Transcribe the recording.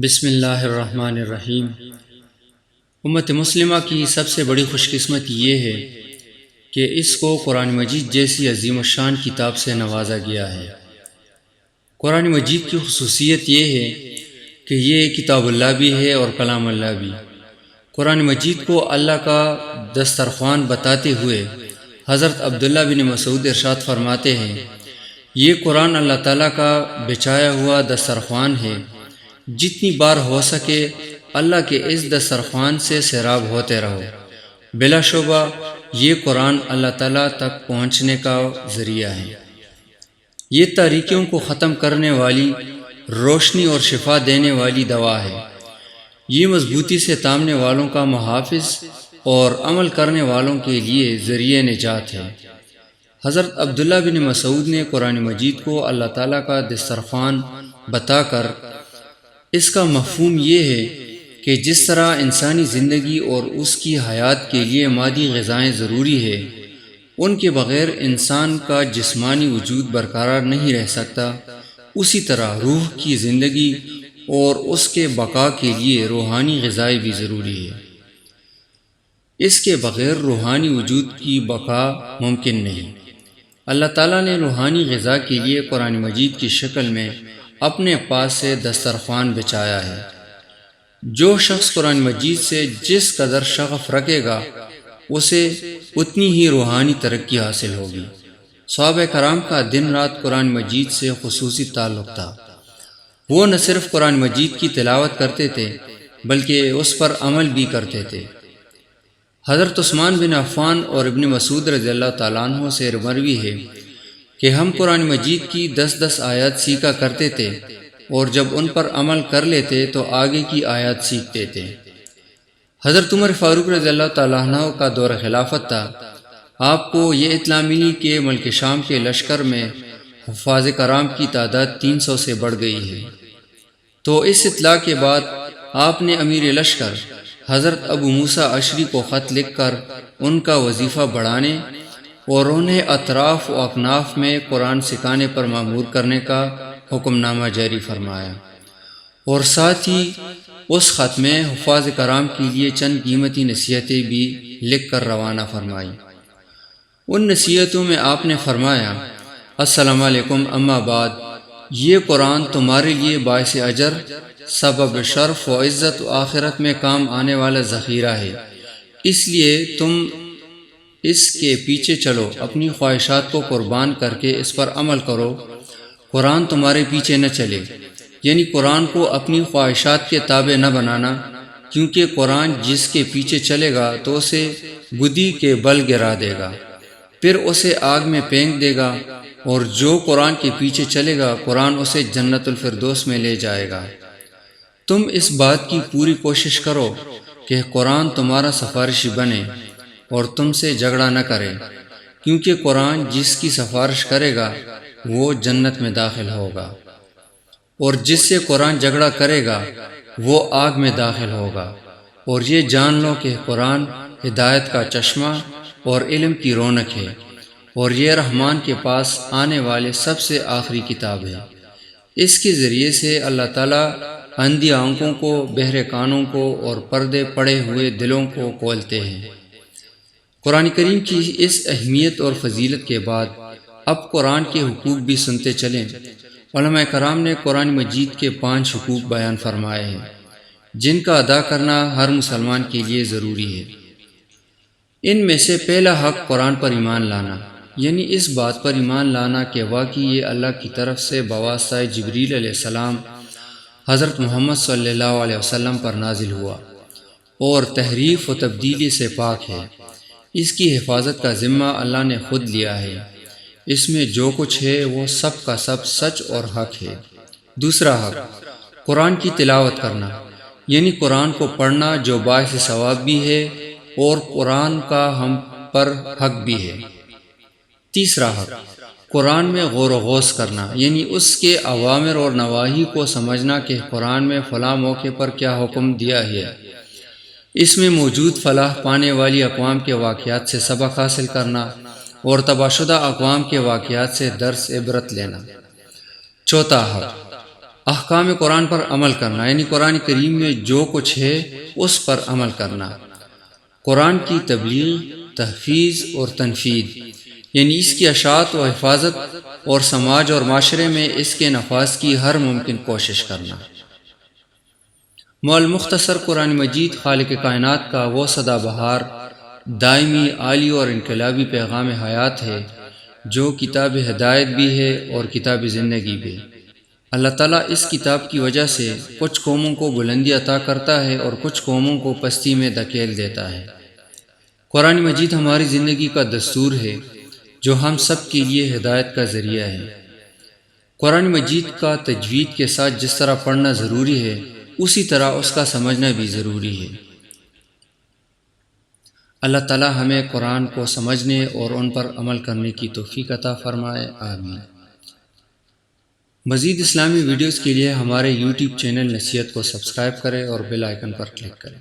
بسم اللہ الرحمن الرحیم۔ امت مسلمہ کی سب سے بڑی خوش قسمت یہ ہے کہ اس کو قرآن مجید جیسی عظیم الشان کتاب سے نوازا گیا ہے۔ قرآن مجید کی خصوصیت یہ ہے کہ یہ کتاب اللہ بھی ہے اور کلام اللہ بھی۔ قرآن مجید کو اللہ کا دسترخوان بتاتے ہوئے حضرت عبداللہ بن مسعود ارشاد فرماتے ہیں، یہ قرآن اللہ تعالیٰ کا بچھایا ہوا دسترخوان ہے، جتنی بار ہو سکے اللہ کے اس دسترخوان سے سیراب ہوتے رہو۔ بلا شبہ یہ قرآن اللہ تعالیٰ تک پہنچنے کا ذریعہ ہے۔ یہ تاریکیوں کو ختم کرنے والی، روشنی اور شفا دینے والی دوا ہے۔ یہ مضبوطی سے تامنے والوں کا محافظ اور عمل کرنے والوں کے لیے ذریعہ نجات ہے۔ حضرت عبداللہ بن مسعود نے قرآن مجید کو اللہ تعالیٰ کا دسترخوان بتا کر اس کا مفہوم یہ ہے کہ جس طرح انسانی زندگی اور اس کی حیات کے لیے مادی غذائیں ضروری ہے، ان کے بغیر انسان کا جسمانی وجود برقرار نہیں رہ سکتا، اسی طرح روح کی زندگی اور اس کے بقا کے لیے روحانی غذائیں بھی ضروری ہے۔ اس کے بغیر روحانی وجود کی بقا ممکن نہیں۔ اللہ تعالیٰ نے روحانی غذا کے لیے قرآن مجید کی شکل میں اپنے پاس سے دسترخوان بچھایا ہے۔ جو شخص قرآن مجید سے جس قدر شغف رکھے گا اسے اتنی ہی روحانی ترقی حاصل ہوگی۔ صحابہ کرام کا دن رات قرآن مجید سے خصوصی تعلق تھا۔ وہ نہ صرف قرآن مجید کی تلاوت کرتے تھے بلکہ اس پر عمل بھی کرتے تھے۔ حضرت عثمان بن عفان اور ابن مسعود رضی اللہ تعالیٰ عنہ سے مروی ہے کہ ہم قرآن مجید کی 10 آیات سیکھا کرتے تھے اور جب ان پر عمل کر لیتے تو آگے کی آیات سیکھتے تھے۔ حضرت عمر فاروق رضی اللہ تعالیٰ عنہ کا دور خلافت تھا۔ آپ کو یہ اطلاع ملی کہ ملک شام کے لشکر میں حفاظ کرام کی تعداد 300 سے بڑھ گئی ہے۔ تو اس اطلاع کے بعد آپ نے امیر لشکر حضرت ابو موسیٰ اشعری کو خط لکھ کر ان کا وظیفہ بڑھانے اور انہیں اطراف و اکناف میں قرآن سکھانے پر مأمور کرنے کا حکم نامہ جاری فرمایا، اور ساتھ ہی اس خط میں حفاظ کرام کے لیے چند قیمتی نصیحتیں بھی لکھ کر روانہ فرمائی۔ ان نصیحتوں میں آپ نے فرمایا، السلام علیکم، اما بعد، یہ قرآن تمہارے لیے باعث اجر، سبب شرف و عزت و آخرت میں کام آنے والا ذخیرہ ہے، اس لیے تم اس کے پیچھے چلو، اپنی خواہشات کو قربان کر کے اس پر عمل کرو، قرآن تمہارے پیچھے نہ چلے، یعنی قرآن کو اپنی خواہشات کے تابع نہ بنانا، کیونکہ قرآن جس کے پیچھے چلے گا تو اسے گدی کے بل گرا دے گا، پھر اسے آگ میں پھینک دے گا، اور جو قرآن کے پیچھے چلے گا قرآن اسے جنت الفردوس میں لے جائے گا۔ تم اس بات کی پوری کوشش کرو کہ قرآن تمہارا سفارشی بنے اور تم سے جھگڑا نہ کرے، کیونکہ قرآن جس کی سفارش کرے گا وہ جنت میں داخل ہوگا، اور جس سے قرآن جھگڑا کرے گا وہ آگ میں داخل ہوگا۔ اور یہ جان لو کہ قرآن ہدایت کا چشمہ اور علم کی رونق ہے، اور یہ رحمان کے پاس آنے والے سب سے آخری کتاب ہے۔ اس کے ذریعے سے اللہ تعالیٰ اندھی آنکھوں کو، بہرے کانوں کو اور پردے پڑے ہوئے دلوں کو کھولتے ہیں۔ قرآن کریم کی اس اہمیت اور فضیلت کے بعد اب قرآن کے حقوق بھی سنتے چلیں۔ علماء کرام نے قرآن مجید کے 5 حقوق بیان فرمائے ہیں جن کا ادا کرنا ہر مسلمان کے لیے ضروری ہے۔ ان میں سے پہلا حق قرآن پر ایمان لانا، یعنی اس بات پر ایمان لانا کہ واقعی یہ اللہ کی طرف سے بواسطہ جبریل علیہ السلام حضرت محمد صلی اللہ علیہ وسلم پر نازل ہوا اور تحریف و تبدیلی سے پاک ہے۔ اس کی حفاظت کا ذمہ اللہ نے خود لیا ہے۔ اس میں جو کچھ ہے وہ سب کا سب سچ اور حق ہے۔ دوسرا حق قرآن کی تلاوت کرنا، یعنی قرآن کو پڑھنا جو باعث ثواب بھی ہے اور قرآن کا ہم پر حق بھی ہے۔ تیسرا حق قرآن میں غور و غوص کرنا، یعنی اس کے اوامر اور نواہی کو سمجھنا کہ قرآن میں فلاں موقع پر کیا حکم دیا ہے، اس میں موجود فلاح پانے والی اقوام کے واقعات سے سبق حاصل کرنا اور تباہ شدہ اقوام کے واقعات سے درس عبرت لینا۔ چوتھا حق احکام قرآن پر عمل کرنا یعنی قرآن کریم میں جو کچھ ہے اس پر عمل کرنا، قرآن کی تبلیغ، تحفیظ اور تنفیذ یعنی اس کی اشاعت و حفاظت، اور سماج اور معاشرے میں اس کے نفاذ کی ہر ممکن کوشش کرنا۔ مختصر قرآن مجید خالق کائنات کا وہ سدا بہار، دائمی، عالی اور انقلابی پیغام حیات ہے جو کتاب ہدایت بھی ہے اور کتاب زندگی بھی۔ اللہ تعالیٰ اس کتاب کی وجہ سے کچھ قوموں کو بلندی عطا کرتا ہے اور کچھ قوموں کو پستی میں دھکیل دیتا ہے۔ قرآن مجید ہماری زندگی کا دستور ہے جو ہم سب کے لیے ہدایت کا ذریعہ ہے۔ قرآن مجید کا تجوید کے ساتھ جس طرح پڑھنا ضروری ہے اسی طرح اس کا سمجھنا بھی ضروری ہے۔ اللہ تعالیٰ ہمیں قرآن کو سمجھنے اور ان پر عمل کرنے کی توفیق عطا فرمائے، آمین۔ مزید اسلامی ویڈیوز کے لیے ہمارے یوٹیوب چینل نصیحت کو سبسکرائب کریں اور بیل آئیکن پر کلک کریں۔